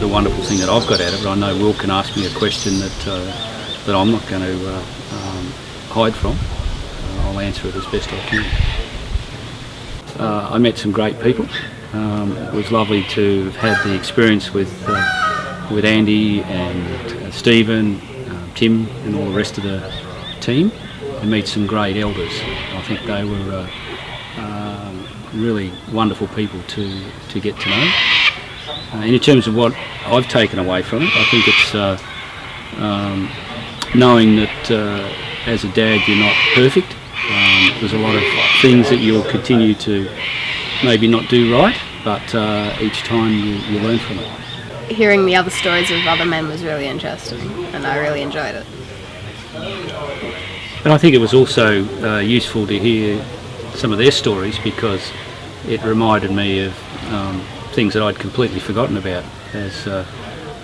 the wonderful thing that I've got out of it. I know Will can ask me a question that I'm not going to hide from. I'll answer it as best I can. I met some great people. It was lovely to have had the experience with Andy and Stephen, Tim and all the rest of the team, and meet some great elders. I think they were really wonderful people to get to know. And in terms of what I've taken away from it, I think it's knowing that as a dad you're not perfect. There's a lot of things that you'll continue to maybe not do right, but each time you learn from it. Hearing the other stories of other men was really interesting, and I really enjoyed it. And I think it was also useful to hear some of their stories, because it reminded me of things that I'd completely forgotten about as I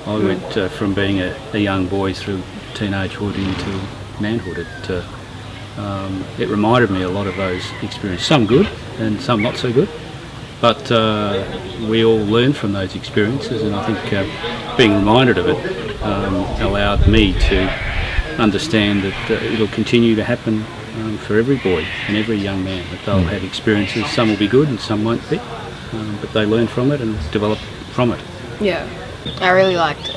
went from being a young boy through teenagehood into manhood. It reminded me a lot of those experiences, some good and some not so good, but we all learn from those experiences, and I think being reminded of it allowed me to understand that it'll continue to happen for every boy and every young man, that they'll have experiences. Some will be good and some won't be, but they learn from it and develop from it. Yeah, I really liked it.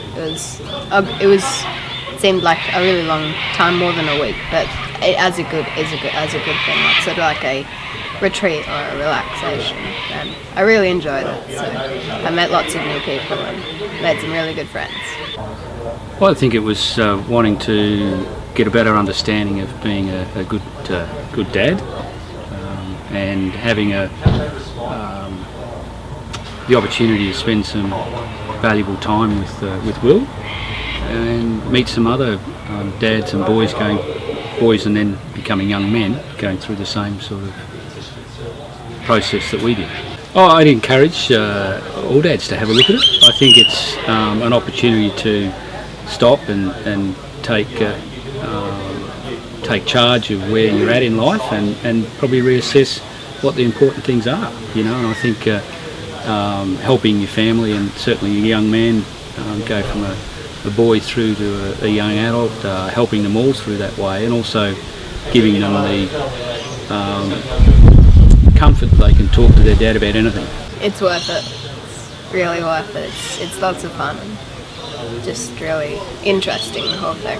It seemed like a really long time, more than a week, but as a good thing, like sort of like a retreat or a relaxation, and I really enjoyed it. So I met lots of new people and made some really good friends. Well, I think it was wanting to get a better understanding of being a good dad, and having the opportunity to spend some valuable time with Will, and meet some other dads and boys and then becoming young men going through the same sort of process that we did. I'd encourage all dads to have a look at it. I think it's an opportunity to stop and take charge of where you're at in life, and probably reassess what the important things are. And I think helping your family, and certainly a young man go from a boy through to a young adult, helping them all through that way, and also giving them the comfort that they can talk to their dad about anything. It's worth it. It's really worth it. It's lots of fun and just really interesting, the whole thing.